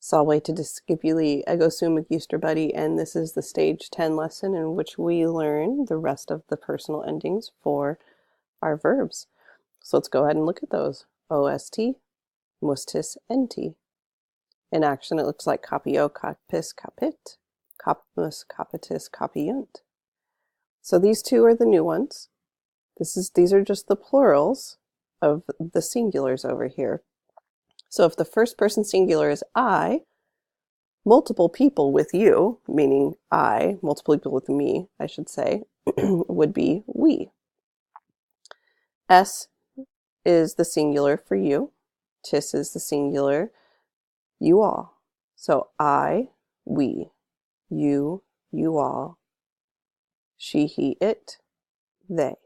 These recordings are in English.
Salve to discipuli ego sum magister buddy, and this is the stage 10 lesson in which we learn the rest of the personal endings for our verbs. So let's go ahead and look at those. OST, mustis, enti. In action, it looks like copio, copis, capit, copimus, capitis, copiunt. So these two are the new ones. These are just the plurals of the singulars over here. So if the first person singular is I, multiple people with you, meaning I, multiple people with me, I should say, would be we. S is the singular for you. Tis is the singular, you all. So I, we, you, you all, she, he, it, they.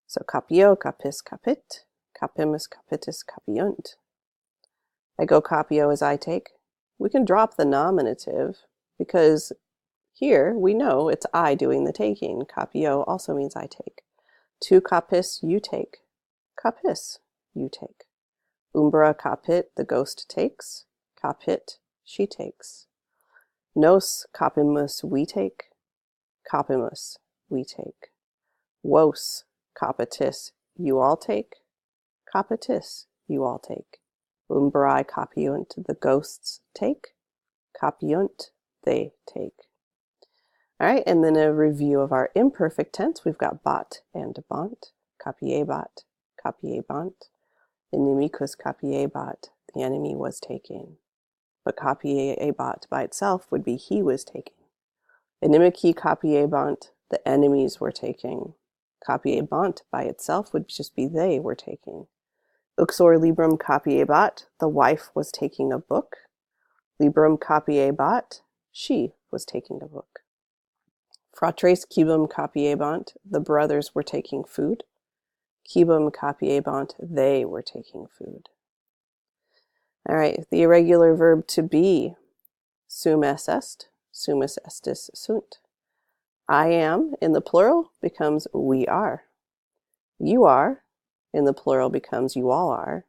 So copio, capis, capit, capimus, capitis, copiunt. Ego copio is I take. We can drop the nominative because here we know it's I doing the taking. Copio also means I take. Tu capis, you take. Capis, you take. Umbra capit, the ghost takes. Capit, she takes. Nos capimus, we take. Capimus, we take. Vos capitis, you all take. Capitis, you all take. Umbrae copiunt, the ghosts take. Copiunt, they take. All right, and then a review of our imperfect tense. We've got bot and bont. Copiebat, copiebant. Inimicus copiebat, the enemy was taking. But copiebat by itself would be he was taking. Inimici copiebant, the enemies were taking. Copiebant by itself would just be they were taking. Uxor librum copiebat, the wife was taking a book. Librum copiebat, she was taking a book. Fratres cibum copiebant, the brothers were taking food. Cibum copiebant, they were taking food. All right, the irregular verb to be, sum est, sumus estis sunt. I am, in the plural, becomes we are. You are, in the plural, becomes you all are.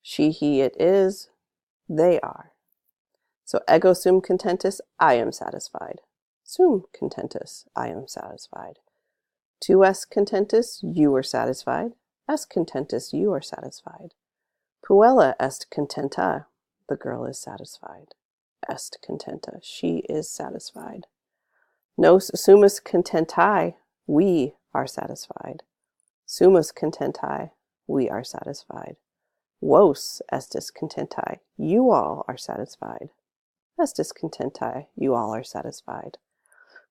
She, he, it is, they are. So ego sum contentus, I am satisfied. Sum contentus, I am satisfied. Tu es contentus, you are satisfied. Es contentus, you are satisfied. Puella est contenta, the girl is satisfied. Est contenta, she is satisfied. Nos sumus contentae, we are satisfied. Sumus contentae, we are satisfied. Vos estis contentae, you all are satisfied. Estis contentae, you all are satisfied.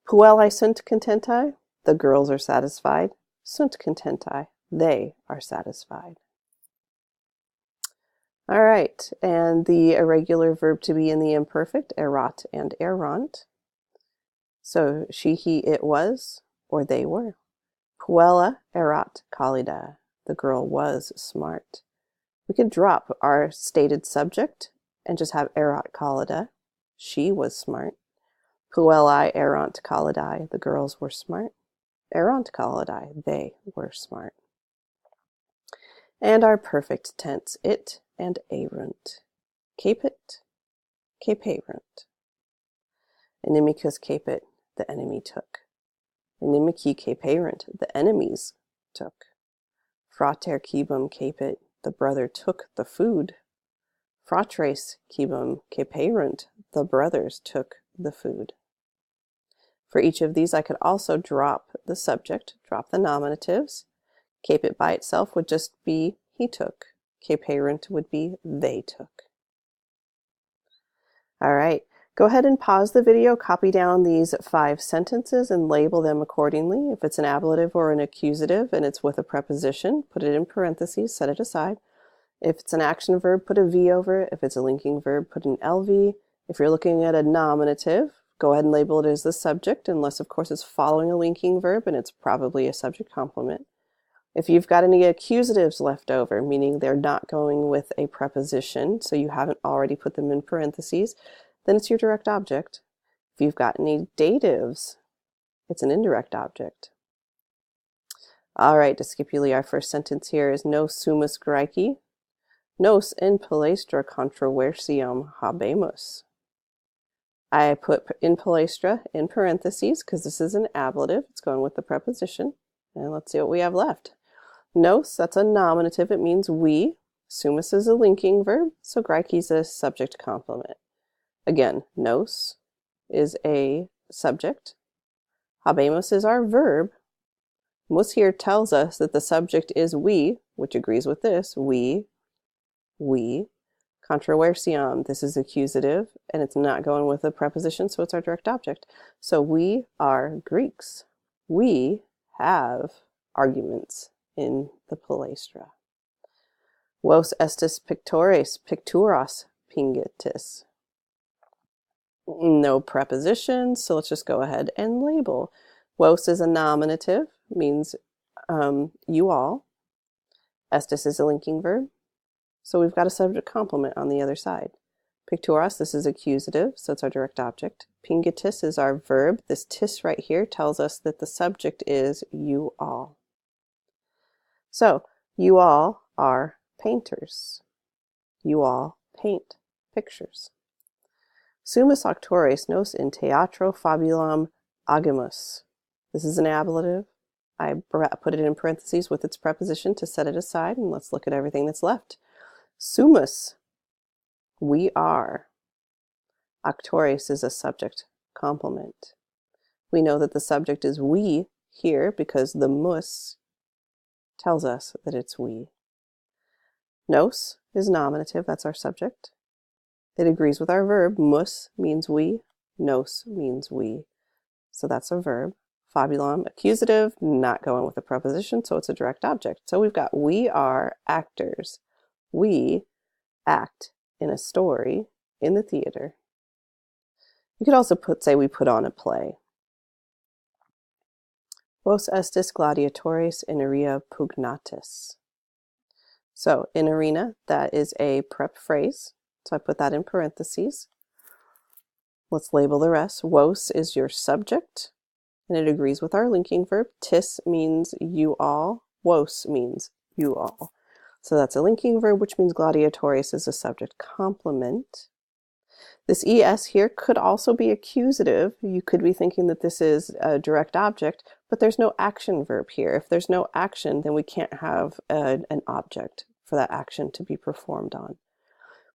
Puellae sunt contentae, the girls are satisfied. Sunt contentae, they are satisfied. All right, and the irregular verb to be in the imperfect, erat and erant. So she, he, it was, or they were. Puella erat callida, the girl was smart. We could drop our stated subject and just have erat callida, she was smart. Puellae erant callidae, the girls were smart. Erant callidae, they were smart. And our perfect tense, it and erunt. Capit, caperunt. Inimicus capit, the enemy took. Inimici caperunt, the enemies took. Frater cibum capit, the brother took the food. Fratres cibum caperunt, the brothers took the food. For each of these, I could also drop the subject, drop the nominatives. Capit by itself would just be he took. Caperunt would be they took. All right, go ahead and pause the video, copy down these 5 sentences and label them accordingly. If it's an ablative or an accusative and it's with a preposition, put it in parentheses, set it aside. If it's an action verb, put a V over it. If it's a linking verb, put an LV. If you're looking at a nominative, go ahead and label it as the subject, unless of course it's following a linking verb and it's probably a subject complement. If you've got any accusatives left over, meaning they're not going with a preposition, so you haven't already put them in parentheses, then it's your direct object. If you've got any datives, it's an indirect object. All right, discipuli, our first sentence here is no sumus Graeci. Nos in palestra controversiam habemus. I put in palestra in parentheses because this is an ablative. It's going with the preposition. And let's see what we have left. Nos, that's a nominative. It means we. Sumus is a linking verb, so Graike is a subject complement. Again, nos is a subject. Habemus is our verb. Mus here tells us that the subject is we, which agrees with this. We. Controversiam, this is accusative, and it's not going with a preposition, so it's our direct object. So we are Greeks. We have arguments in the palestra. Vos estis pictores, picturas pingitis. No prepositions, so let's just go ahead and label. Vos is a nominative, means you all. Estis is a linking verb, so we've got a subject complement on the other side. Picturas, this is accusative, so it's our direct object. Pingitis is our verb. This tis right here tells us that the subject is you all. So, you all are painters. You all paint pictures. Sumus actores nos in teatro fabulam agimus. This is an ablative. I put it in parentheses with its preposition to set it aside, and let's look at everything that's left. Sumus, we are. Actores is a subject complement. We know that the subject is we here because the mus tells us that it's we. Nos is nominative, that's our subject. It agrees with our verb. Mus means we, nos means we. So that's a verb. Fabulam, accusative, not going with a preposition, so it's a direct object. So we've got we are actors. We act in a story in the theater. You could also say we put on a play. Vos estis gladiatores in area pugnatis. So in arena, that is a prep phrase. So I put that in parentheses. Let's label the rest. Vos is your subject, and it agrees with our linking verb. Tis means you all. Vos means you all. So that's a linking verb, which means gladiatores is a subject complement. This es here could also be accusative. You could be thinking that this is a direct object, but there's no action verb here. If there's no action, then we can't have an object for that action to be performed on.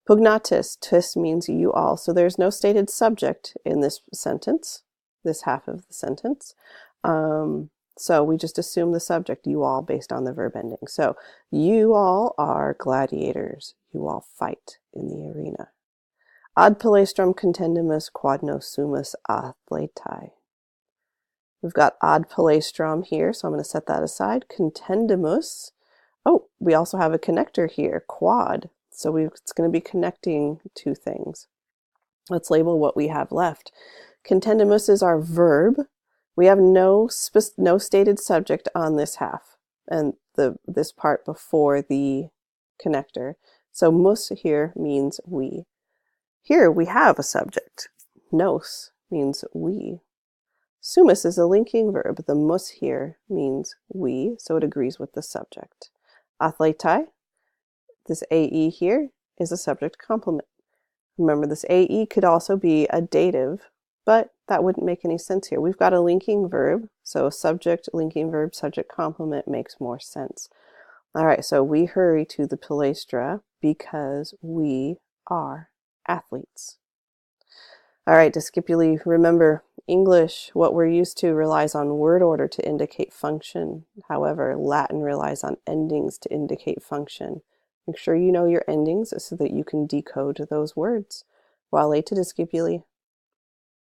Pugnatis, tis means you all. So there's no stated subject in this sentence, this half of the sentence. So we just assume the subject, you all, based on the verb ending. So you all are gladiators. You all fight in the arena. Ad palestram contendimus quod nos sumus athletae. We've got ad palestram here, so I'm going to set that aside. Contendimus. Oh, we also have a connector here, quad. So it's going to be connecting two things. Let's label what we have left. Contendimus is our verb. We have no stated subject on this half and this part before the connector. So mus here means we. Here we have a subject. Nos means we. Sumus is a linking verb. The mus here means we, so it agrees with the subject. Athletae, this AE here is a subject complement. Remember, this AE could also be a dative, but that wouldn't make any sense here. We've got a linking verb, so subject, linking verb, subject complement makes more sense. All right, so we hurry to the palestra because we are athletes. All right, discipuli, remember, English, what we're used to, relies on word order to indicate function. However, Latin relies on endings to indicate function. Make sure you know your endings so that you can decode those words. Vale to discipuli.